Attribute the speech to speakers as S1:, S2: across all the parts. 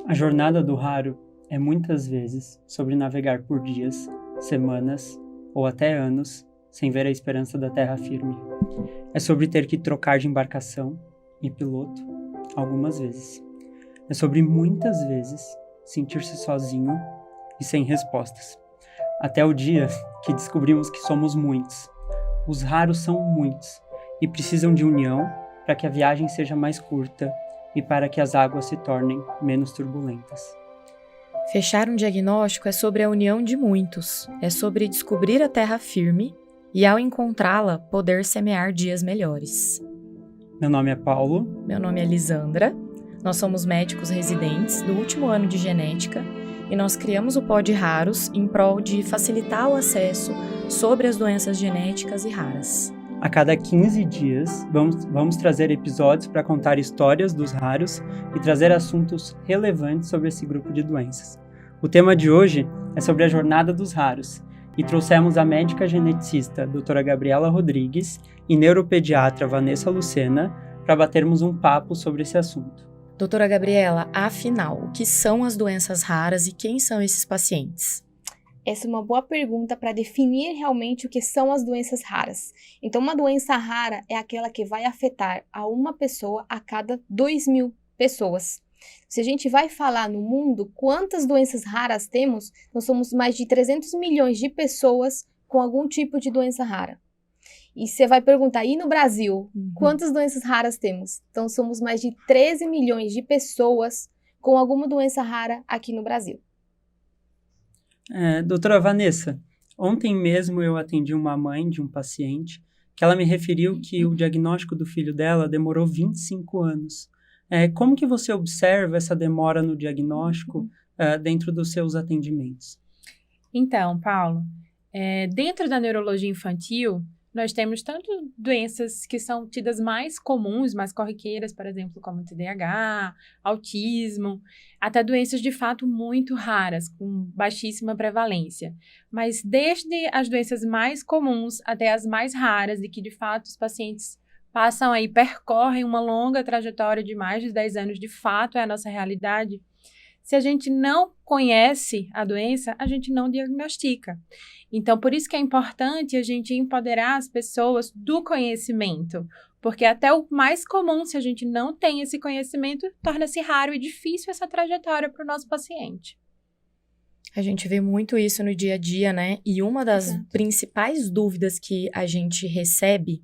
S1: A jornada do raro é muitas vezes sobre navegar por dias, semanas ou até anos sem ver a esperança da terra firme. É sobre ter que trocar de embarcação e piloto algumas vezes. É sobre muitas vezes sentir-se sozinho e sem respostas. Até o dia que descobrimos que somos muitos. Os raros são muitos e precisam de união para que a viagem seja mais curta e para que as águas se tornem menos turbulentas.
S2: Fechar um diagnóstico é sobre a união de muitos, é sobre descobrir a terra firme e, ao encontrá-la, poder semear dias melhores.
S1: Meu nome é Paulo.
S2: Meu nome é Lisandra. Nós somos médicos residentes do último ano de genética e nós criamos o Pod Raros em prol de facilitar o acesso sobre as doenças genéticas e raras.
S1: A cada 15 dias, vamos trazer episódios para contar histórias dos raros e trazer assuntos relevantes sobre esse grupo de doenças. O tema de hoje é sobre a jornada dos raros e trouxemos a médica geneticista doutora Gabriela Rodrigues e neuropediatra Vanessa Lucena para batermos um papo sobre esse assunto.
S2: Doutora Gabriela, afinal, o que são as doenças raras e quem são esses pacientes?
S3: Essa é uma boa pergunta para definir realmente o que são as doenças raras. Então, uma doença rara é aquela que vai afetar a uma pessoa a cada 2.000 pessoas. Se a gente vai falar no mundo quantas doenças raras temos, nós somos mais de 300 milhões de pessoas com algum tipo de doença rara. E você vai perguntar, e no Brasil, quantas doenças raras temos? Então, somos mais de 13 milhões de pessoas com alguma doença rara aqui no Brasil.
S1: Doutora Vanessa, ontem mesmo eu atendi uma mãe de um paciente que ela me referiu que o diagnóstico do filho dela demorou 25 anos. Como que você observa essa demora no diagnóstico dentro dos seus atendimentos?
S4: Então, Paulo, dentro da neurologia infantil, nós temos tanto doenças que são tidas mais comuns, mais corriqueiras, por exemplo, como TDAH, autismo, até doenças de fato muito raras, com baixíssima prevalência. Mas desde as doenças mais comuns até as mais raras, e que de fato os pacientes passam aí, percorrem uma longa trajetória de mais de 10 anos, de fato é a nossa realidade. Se a gente não conhece a doença, a gente não diagnostica. Então, por isso que é importante a gente empoderar as pessoas do conhecimento, porque até o mais comum, se a gente não tem esse conhecimento, torna-se raro e difícil essa trajetória para o nosso paciente.
S2: A gente vê muito isso no dia a dia, né? E uma das principais dúvidas que a gente recebe,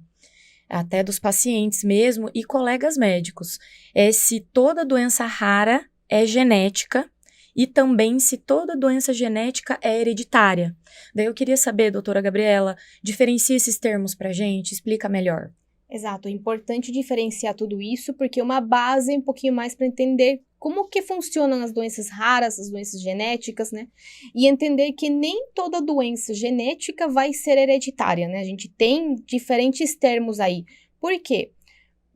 S2: até dos pacientes mesmo e colegas médicos, é se toda doença rara é genética e também se toda doença genética é hereditária. Daí eu queria saber, doutora Gabriela, diferencia esses termos pra gente, explica melhor.
S3: Exato, é importante diferenciar tudo isso porque é uma base um pouquinho mais para entender como que funcionam as doenças raras, as doenças genéticas, né? E entender que nem toda doença genética vai ser hereditária, né? A gente tem diferentes termos aí. Por quê?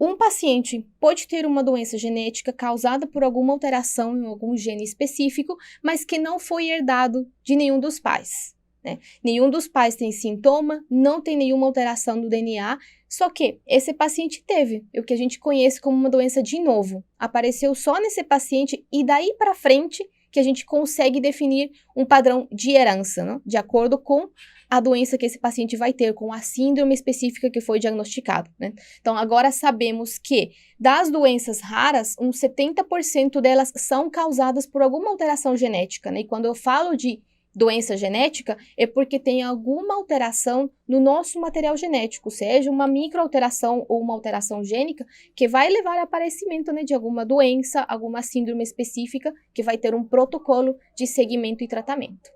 S3: Um paciente pode ter uma doença genética causada por alguma alteração em algum gene específico, mas que não foi herdado de nenhum dos pais, né? Nenhum dos pais tem sintoma, não tem nenhuma alteração no DNA, só que esse paciente teve o que a gente conhece como uma doença de novo. Apareceu só nesse paciente e daí para frente que a gente consegue definir um padrão de herança, né? De acordo com a doença que esse paciente vai ter, com a síndrome específica que foi diagnosticado, né? Então, agora sabemos que das doenças raras, uns 70% delas são causadas por alguma alteração genética, né? E quando eu falo de doença genética, é porque tem alguma alteração no nosso material genético, seja uma microalteração ou uma alteração gênica, que vai levar ao aparecimento, né, de alguma doença, alguma síndrome específica, que vai ter um protocolo de seguimento e tratamento.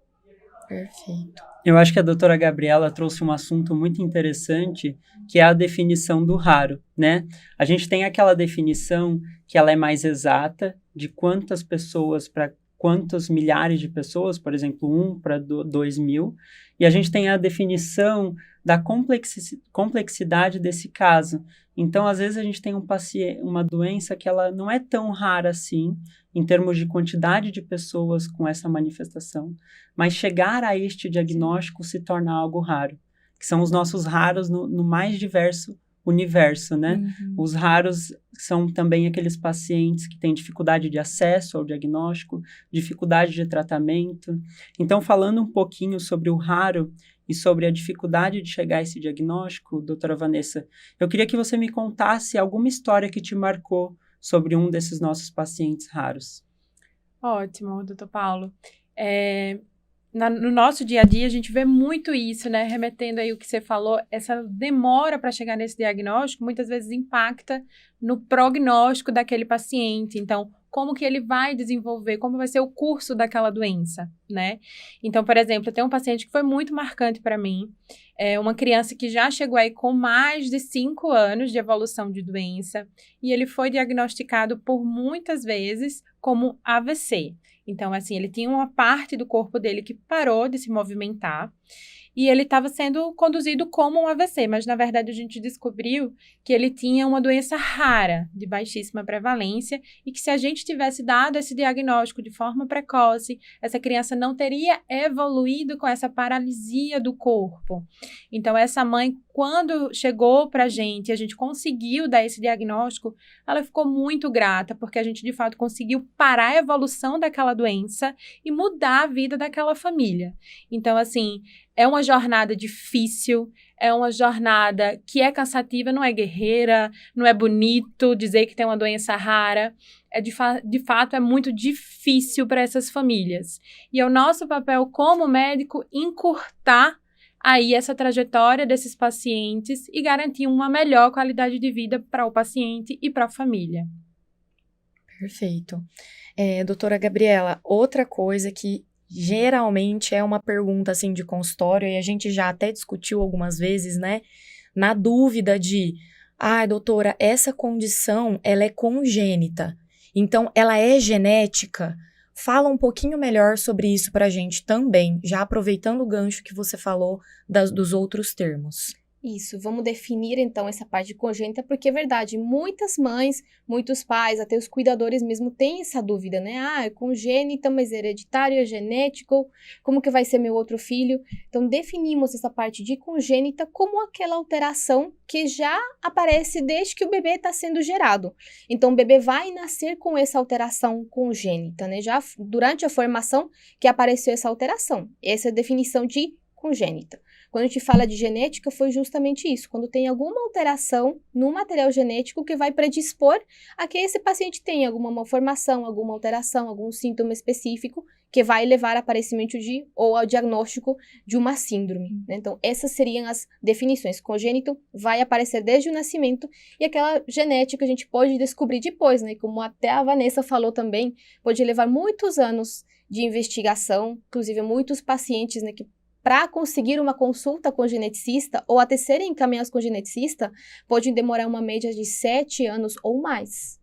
S2: Perfeito.
S1: Eu acho que a doutora Gabriela trouxe um assunto muito interessante, que é a definição do raro, né? A gente tem aquela definição que ela é mais exata, de quantas pessoas para quantos milhares de pessoas, por exemplo, 1 para 2.000, e a gente tem a definição da complexidade desse caso. Então, às vezes, a gente tem uma doença que ela não é tão rara assim, em termos de quantidade de pessoas com essa manifestação, mas chegar a este diagnóstico se torna algo raro, que são os nossos raros no mais diverso universo, né?
S2: Uhum.
S1: Os raros são também aqueles pacientes que têm dificuldade de acesso ao diagnóstico, dificuldade de tratamento. Então, falando um pouquinho sobre o raro e sobre a dificuldade de chegar a esse diagnóstico, doutora Vanessa, eu queria que você me contasse alguma história que te marcou sobre um desses nossos pacientes raros.
S4: Ótimo, doutor Paulo. No nosso dia a dia, a gente vê muito isso, né? Remetendo aí o que você falou, essa demora para chegar nesse diagnóstico, muitas vezes impacta no prognóstico daquele paciente. Então, como que ele vai desenvolver, como vai ser o curso daquela doença, né? Então, por exemplo, tem um paciente que foi muito marcante para mim, uma criança que já chegou aí com mais de 5 anos de evolução de doença, e ele foi diagnosticado por muitas vezes como AVC. Então, assim, ele tinha uma parte do corpo dele que parou de se movimentar e ele estava sendo conduzido como um AVC, mas na verdade a gente descobriu que ele tinha uma doença rara, de baixíssima prevalência, e que se a gente tivesse dado esse diagnóstico de forma precoce, essa criança não teria evoluído com essa paralisia do corpo. Então, essa mãe, quando chegou para a gente conseguiu dar esse diagnóstico, ela ficou muito grata, porque a gente de fato conseguiu parar a evolução daquela doença e mudar a vida daquela família. Então, assim, é uma jornada difícil, é uma jornada que é cansativa, não é guerreira, não é bonito dizer que tem uma doença rara. De fato, é muito difícil para essas famílias. E é o nosso papel como médico encurtar aí essa trajetória desses pacientes e garantir uma melhor qualidade de vida para o paciente e para a família.
S2: Perfeito. Doutora Gabriela, outra coisa que geralmente é uma pergunta, assim, de consultório, e a gente já até discutiu algumas vezes, né? Na dúvida de, doutora, essa condição, ela é congênita, então ela é genética? Fala um pouquinho melhor sobre isso pra gente também, já aproveitando o gancho que você falou dos outros termos.
S3: Isso, vamos definir então essa parte de congênita, porque é verdade, muitas mães, muitos pais, até os cuidadores mesmo têm essa dúvida, né? É congênita, mas hereditário, é genético, como que vai ser meu outro filho? Então, definimos essa parte de congênita como aquela alteração que já aparece desde que o bebê está sendo gerado. Então, o bebê vai nascer com essa alteração congênita, né? Já durante a formação que apareceu essa alteração. Essa é a definição de congênita. Quando a gente fala de genética, foi justamente isso. Quando tem alguma alteração no material genético que vai predispor a que esse paciente tenha alguma malformação, alguma alteração, algum síntoma específico que vai levar ao aparecimento ou ao diagnóstico de uma síndrome, né? Então, essas seriam as definições. Congênito vai aparecer desde o nascimento e aquela genética a gente pode descobrir depois, né? Como até a Vanessa falou também, pode levar muitos anos de investigação, inclusive muitos pacientes, né, que para conseguir uma consulta com o geneticista ou até serem encaminhados com o geneticista, pode demorar uma média de 7 anos ou mais.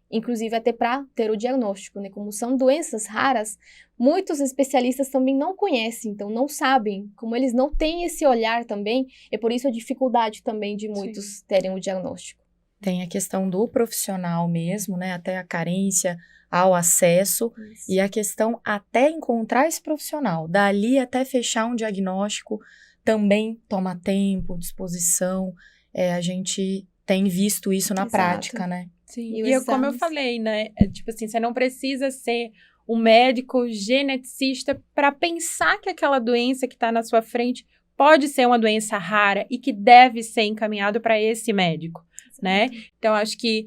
S3: Inclusive até para ter o diagnóstico, né? Como são doenças raras, muitos especialistas também não conhecem, então não sabem, como eles não têm esse olhar também, é por isso a dificuldade também de muitos terem o diagnóstico.
S2: Tem a questão do profissional mesmo, né? Até a carência ao acesso. Isso. E a questão até encontrar esse profissional. Dali até fechar um diagnóstico também toma tempo, disposição. A gente tem visto isso na prática, né?
S4: Sim, e como eu falei, né? Tipo assim, você não precisa ser um médico geneticista para pensar que aquela doença que está na sua frente pode ser uma doença rara e que deve ser encaminhado para esse médico, né? Então, acho que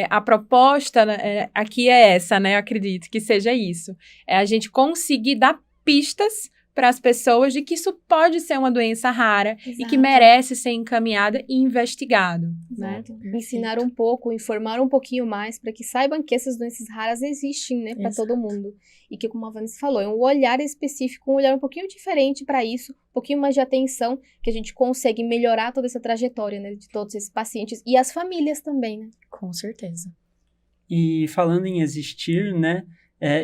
S4: a proposta aqui é essa, né? Eu acredito que seja isso. É a gente conseguir dar pistas para as pessoas de que isso pode ser uma doença rara. Exato. E que merece ser encaminhada e investigado. Exato.
S3: Né? Ensinar um pouco, informar um pouquinho mais para que saibam que essas doenças raras existem, né, para todo mundo. E que, como a Vanessa falou, é um olhar específico, um olhar um pouquinho diferente para isso, um pouquinho mais de atenção, que a gente consegue melhorar toda essa trajetória, né, de todos esses pacientes e as famílias também, né?
S2: Com certeza.
S1: E falando em existir, né,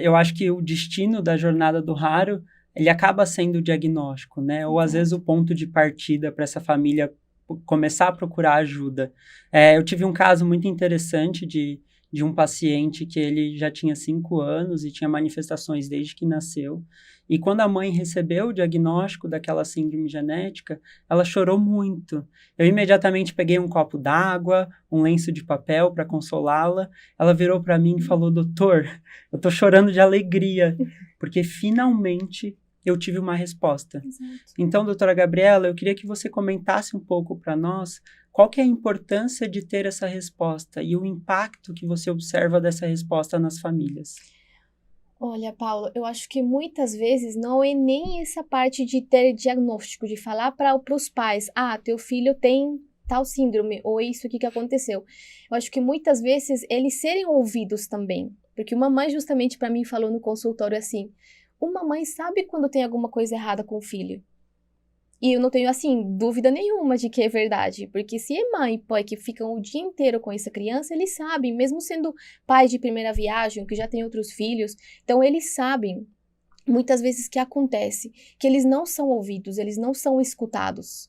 S1: eu acho que o destino da jornada do raro ele acaba sendo o diagnóstico, né? Ou às vezes o ponto de partida para essa família começar a procurar ajuda. Eu tive um caso muito interessante de um paciente que ele já tinha 5 anos e tinha manifestações desde que nasceu. E quando a mãe recebeu o diagnóstico daquela síndrome genética, ela chorou muito. Eu imediatamente peguei um copo d'água, um lenço de papel para consolá-la. Ela virou para mim e falou: doutor, eu tô chorando de alegria, porque finalmente eu tive uma resposta.
S3: Exato.
S1: Então, doutora Gabriela, eu queria que você comentasse um pouco para nós qual que é a importância de ter essa resposta e o impacto que você observa dessa resposta nas famílias.
S3: Olha, Paulo, eu acho que muitas vezes não é nem essa parte de ter diagnóstico, de falar para os pais, teu filho tem tal síndrome, ou isso aqui que aconteceu. Eu acho que muitas vezes eles serem ouvidos também, porque uma mãe justamente para mim falou no consultório assim, uma mãe sabe quando tem alguma coisa errada com o filho. E eu não tenho, assim, dúvida nenhuma de que é verdade, porque se é mãe e pai que ficam o dia inteiro com essa criança, eles sabem, mesmo sendo pais de primeira viagem, que já têm outros filhos, então eles sabem, muitas vezes, que acontece, que eles não são ouvidos, eles não são escutados.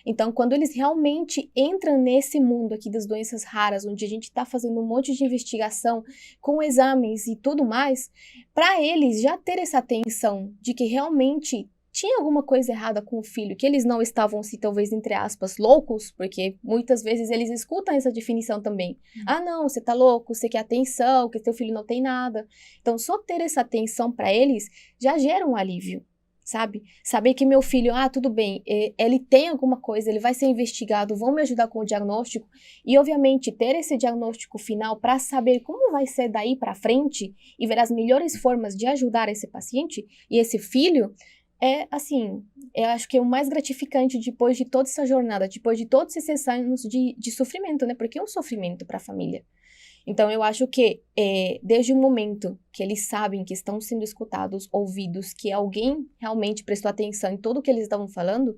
S3: Então, quando eles realmente entram nesse mundo aqui das doenças raras, onde a gente está fazendo um monte de investigação com exames e tudo mais, para eles já ter essa atenção de que realmente tinha alguma coisa errada com o filho, que eles não estavam, se talvez, entre aspas, loucos, porque muitas vezes eles escutam essa definição também. Não, você tá louco, você quer atenção, que teu filho não tem nada. Então, só ter essa atenção para eles já gera um alívio, sabe? Saber que meu filho, tudo bem, ele tem alguma coisa, ele vai ser investigado, vão me ajudar com o diagnóstico, e obviamente ter esse diagnóstico final para saber como vai ser daí para frente e ver as melhores formas de ajudar esse paciente e esse filho, eu acho que é o mais gratificante depois de toda essa jornada, depois de todos esses anos de sofrimento, né? Porque é um sofrimento para a família. Então, eu acho que desde o momento que eles sabem que estão sendo escutados, ouvidos, que alguém realmente prestou atenção em tudo que eles estavam falando,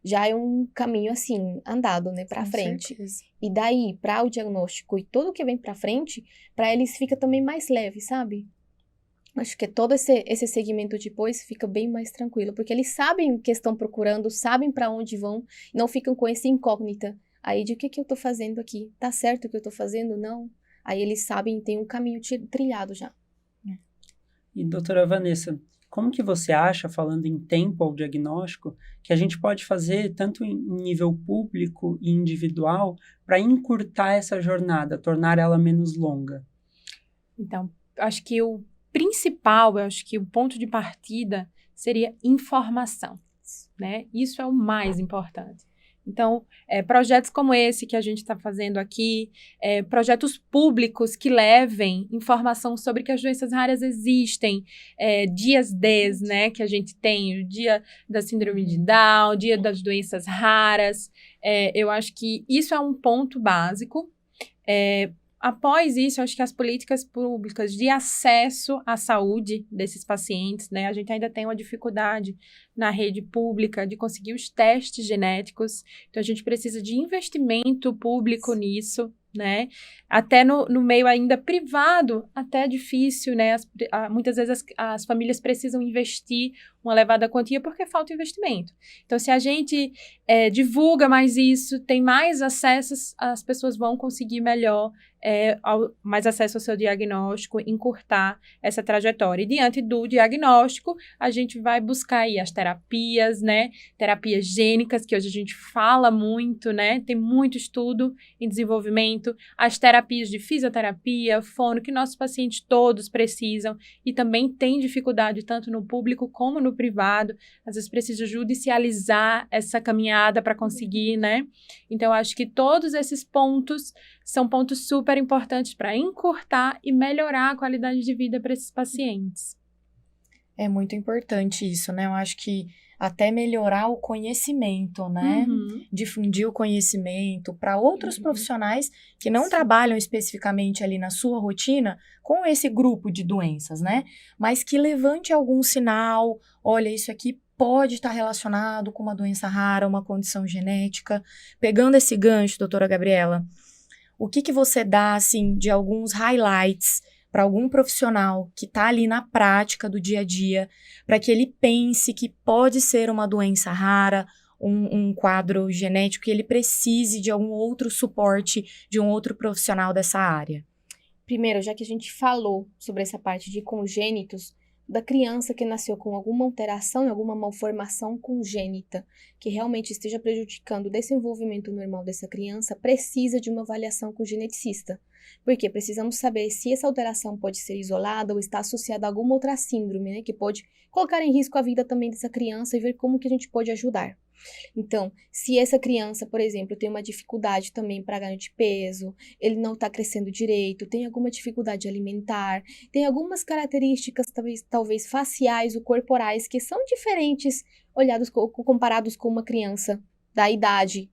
S3: já é um caminho, assim, andado, né? Para frente.
S2: Certeza.
S3: E daí, para o diagnóstico e tudo que vem para frente, para eles fica também mais leve, sabe? Acho que todo esse segmento depois fica bem mais tranquilo, porque eles sabem o que estão procurando, sabem para onde vão, e não ficam com essa incógnita. Aí, de o que eu tô fazendo aqui? Tá certo o que eu tô fazendo? Não. Aí eles sabem, tem um caminho trilhado já.
S1: E, doutora Vanessa, como que você acha, falando em tempo ao diagnóstico, que a gente pode fazer, tanto em nível público e individual, para encurtar essa jornada, tornar ela menos longa?
S4: Então, acho que o principal, eu acho que o ponto de partida seria informação, né? Isso é o mais importante. Então, projetos como esse que a gente está fazendo aqui, projetos públicos que levem informação sobre que as doenças raras existem, dias D, né, que a gente tem, o dia da síndrome de Down, o dia das doenças raras, eu acho que isso é um ponto básico. Após isso, acho que as políticas públicas de acesso à saúde desses pacientes, né? A gente ainda tem uma dificuldade na rede pública de conseguir os testes genéticos. Então, a gente precisa de investimento público nisso, né? Até no meio ainda privado, até é difícil, né? Muitas vezes as famílias precisam investir uma elevada quantia porque falta investimento. Então, se a gente divulga mais isso, tem mais acessos, as pessoas vão conseguir melhor mais acesso ao seu diagnóstico, encurtar essa trajetória. E diante do diagnóstico, a gente vai buscar aí as terapias, né? Terapias gênicas, que hoje a gente fala muito, né? Tem muito estudo em desenvolvimento. As terapias de fisioterapia, fono, que nossos pacientes todos precisam e também tem dificuldade tanto no público como no privado. Às vezes precisa judicializar essa caminhada para conseguir, né? Então, acho que todos esses pontos são pontos super importantes para encurtar e melhorar a qualidade de vida para esses pacientes.
S2: É muito importante isso, né? Eu acho que até melhorar o conhecimento, né? Difundir o conhecimento para outros profissionais que não trabalham especificamente ali na sua rotina com esse grupo de doenças, né? Mas que levante algum sinal, olha, isso aqui pode estar relacionado com uma doença rara, uma condição genética. Pegando esse gancho, doutora Gabriela, o que você dá, assim, de alguns highlights para algum profissional que está ali na prática do dia a dia, para que ele pense que pode ser uma doença rara, um quadro genético, e ele precise de algum outro suporte de um outro profissional dessa área?
S3: Primeiro, já que a gente falou sobre essa parte de congênitos, da criança que nasceu com alguma alteração, alguma malformação congênita, que realmente esteja prejudicando o desenvolvimento normal dessa criança, precisa de uma avaliação com o geneticista. Porque precisamos saber se essa alteração pode ser isolada ou está associada a alguma outra síndrome, né, que pode colocar em risco a vida também dessa criança e ver como que a gente pode ajudar. Então, se essa criança, por exemplo, tem uma dificuldade também para ganho de peso, ele não está crescendo direito, tem alguma dificuldade alimentar, tem algumas características talvez faciais ou corporais que são diferentes comparados com uma criança da idade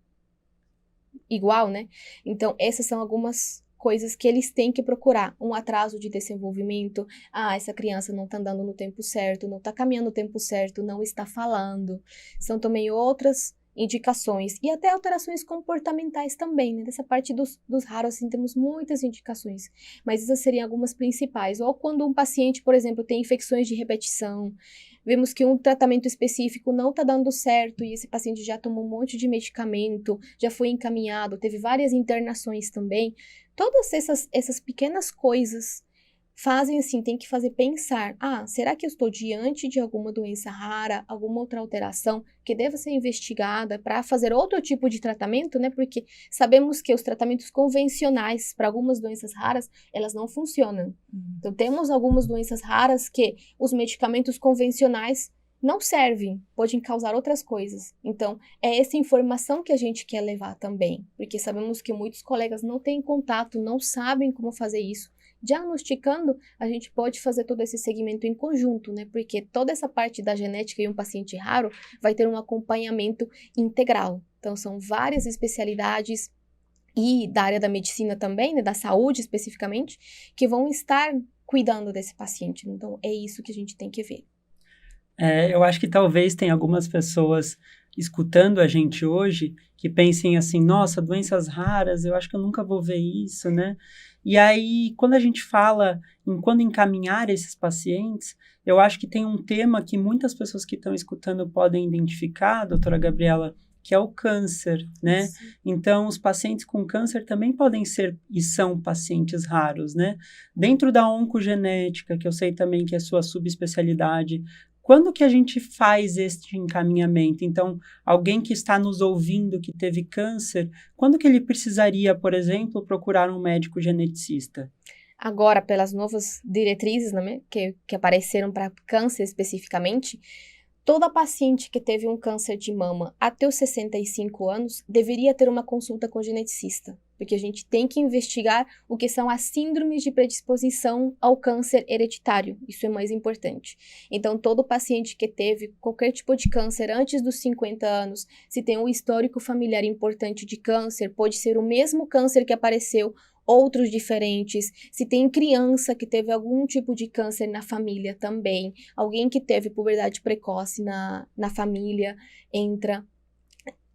S3: igual, né? Então, essas são algumas coisas que eles têm que procurar. Um atraso de desenvolvimento. Essa criança não está andando no tempo certo, não está caminhando no tempo certo, não está falando. São também outras indicações. E até alterações comportamentais também, né? Dessa parte dos raros, assim, temos muitas indicações. Mas essas seriam algumas principais. Ou quando um paciente, por exemplo, tem infecções de repetição, vemos que um tratamento específico não está dando certo e esse paciente já tomou um monte de medicamento, já foi encaminhado, teve várias internações também. Todas essas pequenas coisas fazem assim, tem que fazer pensar, será que eu estou diante de alguma doença rara, alguma outra alteração que deva ser investigada para fazer outro tipo de tratamento, né? Porque sabemos que os tratamentos convencionais para algumas doenças raras, elas não funcionam. Então, temos algumas doenças raras que os medicamentos convencionais não servem, podem causar outras coisas. Então, é essa informação que a gente quer levar também, porque sabemos que muitos colegas não têm contato, não sabem como fazer isso. Diagnosticando, a gente pode fazer todo esse segmento em conjunto, né? Porque toda essa parte da genética em um paciente raro vai ter um acompanhamento integral. Então, são várias especialidades e da área da medicina também, né? Da saúde especificamente, que vão estar cuidando desse paciente. Então, é isso que a gente tem que ver.
S1: Eu acho que talvez tenha algumas pessoas escutando a gente hoje que pensem assim, nossa, doenças raras, eu acho que eu nunca vou ver isso, né? E aí, quando a gente fala em quando encaminhar esses pacientes, eu acho que tem um tema que muitas pessoas que estão escutando podem identificar, doutora Gabriela, que é o câncer, né? Sim. Então, os pacientes com câncer também podem ser e são pacientes raros, né? Dentro da oncogenética, que eu sei também que é sua subespecialidade, quando que a gente faz este encaminhamento? Então, alguém que está nos ouvindo que teve câncer, quando que ele precisaria, por exemplo, procurar um médico geneticista?
S3: Agora, pelas novas diretrizes, né, que apareceram para câncer especificamente, toda paciente que teve um câncer de mama até os 65 anos deveria ter uma consulta com o geneticista, porque a gente tem que investigar o que são as síndromes de predisposição ao câncer hereditário. Isso é mais importante. Então, todo paciente que teve qualquer tipo de câncer antes dos 50 anos, se tem um histórico familiar importante de câncer, pode ser o mesmo câncer que apareceu, outros diferentes, se tem criança que teve algum tipo de câncer na família também, alguém que teve puberdade precoce na família, entra,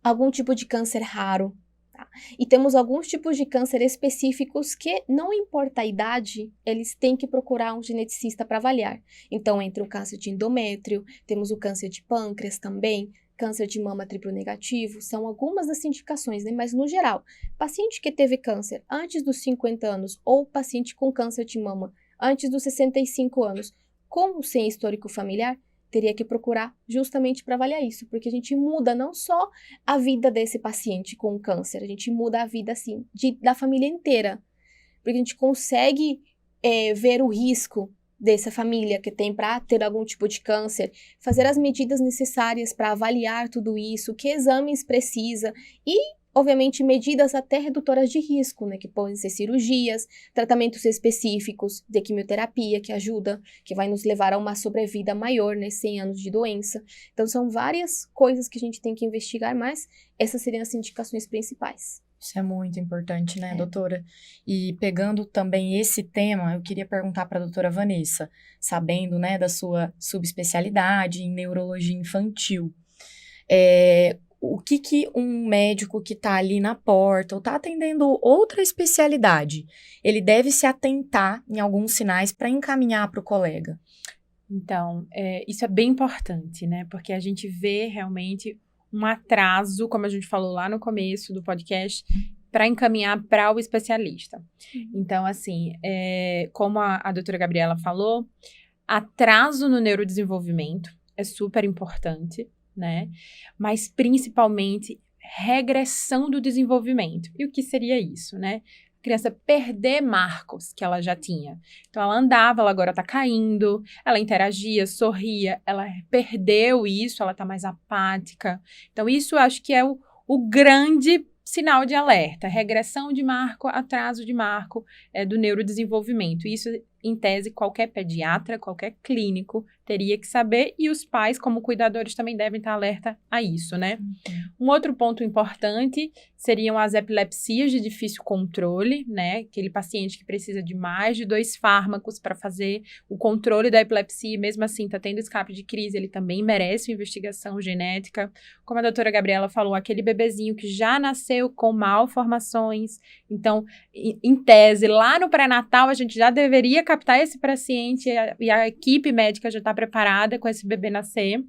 S3: algum tipo de câncer raro, tá? E temos alguns tipos de câncer específicos que, não importa a idade, eles têm que procurar um geneticista para avaliar. Então, entra o câncer de endométrio, temos o câncer de pâncreas também, câncer de mama triplo negativo, são algumas das indicações, né? Mas no geral, paciente que teve câncer antes dos 50 anos ou paciente com câncer de mama antes dos 65 anos, com ou sem histórico familiar, teria que procurar justamente para avaliar isso, porque a gente muda não só a vida desse paciente com câncer, a gente muda a vida, assim, da família inteira, porque a gente consegue ver o risco dessa família que tem para ter algum tipo de câncer, fazer as medidas necessárias para avaliar tudo isso, que exames precisa e, obviamente, medidas até redutoras de risco, né, que podem ser cirurgias, tratamentos específicos de quimioterapia que ajuda, que vai nos levar a uma sobrevida maior, né, 100 anos de doença. Então, são várias coisas que a gente tem que investigar, mas essas seriam as indicações principais.
S2: Isso é muito importante, né, doutora? E pegando também esse tema, eu queria perguntar para a doutora Vanessa, sabendo, né, da sua subespecialidade em neurologia infantil, o que um médico que está ali na porta ou está atendendo outra especialidade, ele deve se atentar em alguns sinais para encaminhar para o colega?
S4: Então, isso é bem importante, né? Porque a gente vê realmente um atraso, como a gente falou lá no começo do podcast, para encaminhar para o especialista. Então, assim, como a doutora Gabriela falou, atraso no neurodesenvolvimento, é super importante, né? Mas principalmente regressão do desenvolvimento. E o que seria isso, né? A criança perder marcos que ela já tinha. Então, ela andava, ela agora tá caindo, ela interagia, sorria, ela perdeu isso, ela tá mais apática. Então, isso eu acho que é o grande sinal de alerta, regressão de marco, atraso de marco do neurodesenvolvimento. Isso, em tese, qualquer pediatra, qualquer clínico teria que saber, e os pais, como cuidadores, também devem estar alerta a isso, né? Um outro ponto importante seriam as epilepsias de difícil controle, né? Aquele paciente que precisa de mais de 2 fármacos para fazer o controle da epilepsia, e mesmo assim está tendo escape de crise, ele também merece uma investigação genética. Como a doutora Gabriela falou, aquele bebezinho que já nasceu com malformações. Então, em tese, lá no pré-natal, a gente já deveria captar esse paciente e a equipe médica já está preparada com esse bebê nascer.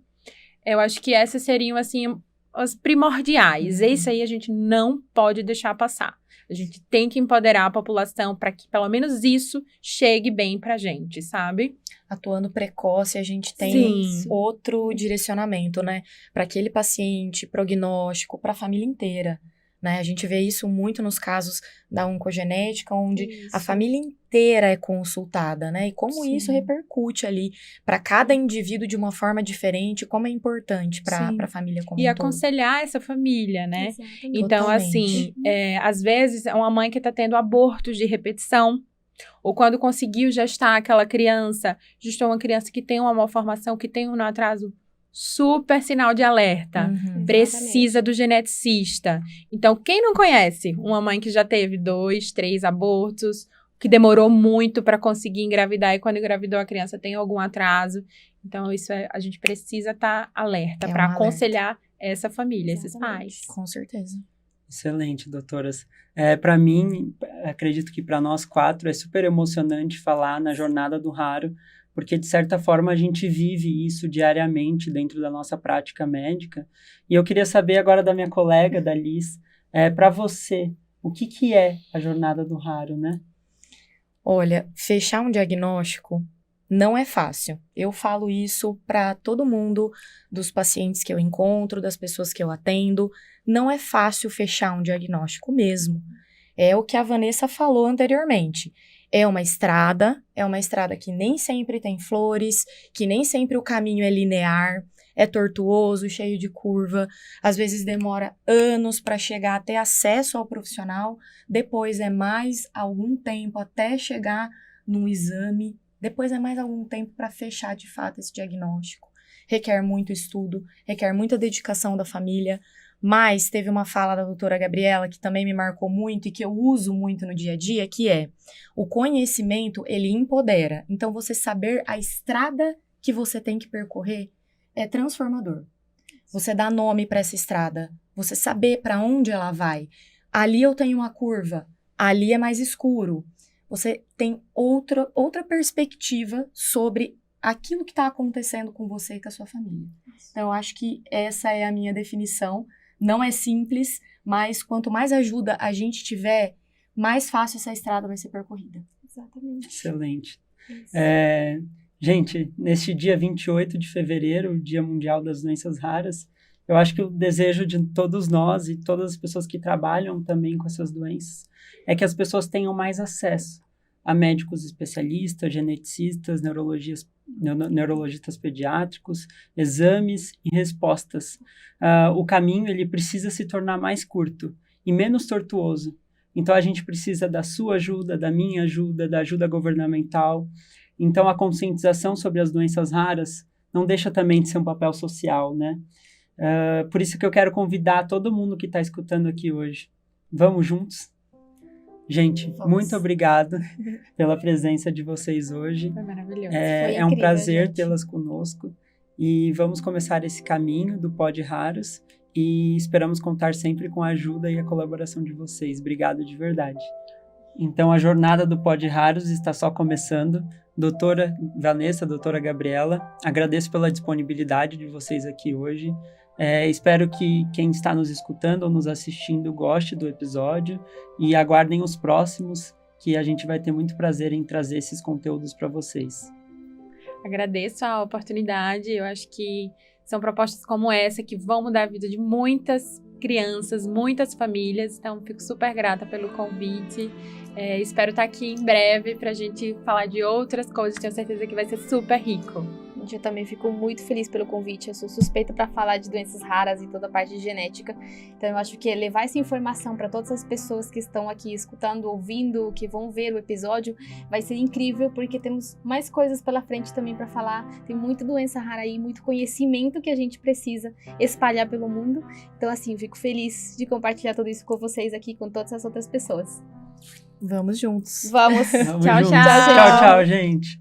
S4: Eu acho que essas seriam, assim, as primordiais. Esse aí a gente não pode deixar passar. A gente tem que empoderar a população para que, pelo menos, isso chegue bem pra gente, sabe?
S2: Atuando precoce, a gente tem outro direcionamento, né? Para aquele paciente, prognóstico, para a família inteira. Né? A gente vê isso muito nos casos da oncogenética, onde a família inteira é consultada, né? E como isso repercute ali para cada indivíduo de uma forma diferente, como é importante para a família como um todo.
S4: E aconselhar essa família, né?
S3: Exatamente.
S4: Então, assim, às vezes é uma mãe que está tendo abortos de repetição, ou quando conseguiu gestar aquela criança, gestou uma criança que tem uma malformação, que tem um atraso, super sinal de alerta. Precisa do geneticista. Então, quem não conhece uma mãe que já teve 2, 3 abortos, que demorou muito para conseguir engravidar, e quando engravidou a criança tem algum atraso. Então, isso a gente precisa estar alerta para aconselhar essa família, esses pais.
S2: Com certeza.
S1: Excelente, doutoras. Para mim, acredito que para nós 4 é super emocionante falar na Jornada do Raro, porque, de certa forma, a gente vive isso diariamente dentro da nossa prática médica. E eu queria saber agora da minha colega, da Liz, para você, o que é a Jornada do Raro, né?
S2: Olha, fechar um diagnóstico não é fácil. Eu falo isso para todo mundo, dos pacientes que eu encontro, das pessoas que eu atendo. Não é fácil fechar um diagnóstico mesmo. É o que a Vanessa falou anteriormente. É uma estrada que nem sempre tem flores, que nem sempre o caminho é linear, é tortuoso, cheio de curva, às vezes demora anos para chegar a ter acesso ao profissional, depois é mais algum tempo até chegar num exame, depois é mais algum tempo para fechar de fato esse diagnóstico. Requer muito estudo, requer muita dedicação da família. Mas teve uma fala da doutora Gabriela que também me marcou muito e que eu uso muito no dia a dia, que é: o conhecimento, ele empodera. Então, você saber a estrada que você tem que percorrer é transformador. Você dá nome para essa estrada, você saber para onde ela vai. Ali eu tenho uma curva, ali é mais escuro. Você tem outra perspectiva sobre aquilo que está acontecendo com você e com a sua família. Então, eu acho que essa é a minha definição. Não é simples, mas quanto mais ajuda a gente tiver, mais fácil essa estrada vai ser percorrida.
S3: Exatamente.
S1: Excelente. Gente, neste dia 28 de fevereiro, o Dia Mundial das Doenças Raras, eu acho que o desejo de todos nós e todas as pessoas que trabalham também com essas doenças é que as pessoas tenham mais acesso a médicos especialistas, geneticistas, neurologistas pediátricos, exames e respostas. O caminho ele precisa se tornar mais curto e menos tortuoso. Então, a gente precisa da sua ajuda, da minha ajuda, da ajuda governamental. Então, a conscientização sobre as doenças raras não deixa também de ser um papel social, né? Por isso que eu quero convidar todo mundo que está escutando aqui hoje. Vamos juntos? Gente, muito obrigado pela presença de vocês hoje.
S4: Foi maravilhoso.
S1: É um prazer tê-las conosco. E vamos começar esse caminho do Pod Raros. E esperamos contar sempre com a ajuda e a colaboração de vocês. Obrigado de verdade. Então, a jornada do Pod Raros está só começando. Doutora Vanessa, doutora Gabriela, agradeço pela disponibilidade de vocês aqui hoje. Espero que quem está nos escutando ou nos assistindo goste do episódio e aguardem os próximos, que a gente vai ter muito prazer em trazer esses conteúdos para vocês.
S4: Agradeço a oportunidade. Eu acho que são propostas como essa que vão mudar a vida de muitas crianças, muitas famílias. Então, fico super grata pelo convite. Espero estar aqui em breve para a gente falar de outras coisas. Tenho certeza que vai ser super rico.
S3: Eu também fico muito feliz pelo convite. Eu sou suspeita para falar de doenças raras e toda a parte de genética. Então, eu acho que levar essa informação para todas as pessoas que estão aqui escutando, ouvindo, que vão ver o episódio, vai ser incrível, porque temos mais coisas pela frente também para falar. Tem muita doença rara aí, muito conhecimento que a gente precisa espalhar pelo mundo. Então, assim, fico feliz de compartilhar tudo isso com vocês aqui, com todas as outras pessoas.
S2: Vamos juntos.
S3: Vamos.
S1: Vamos
S4: Tchau,
S1: juntos.
S4: tchau.
S1: Tchau, tchau, gente.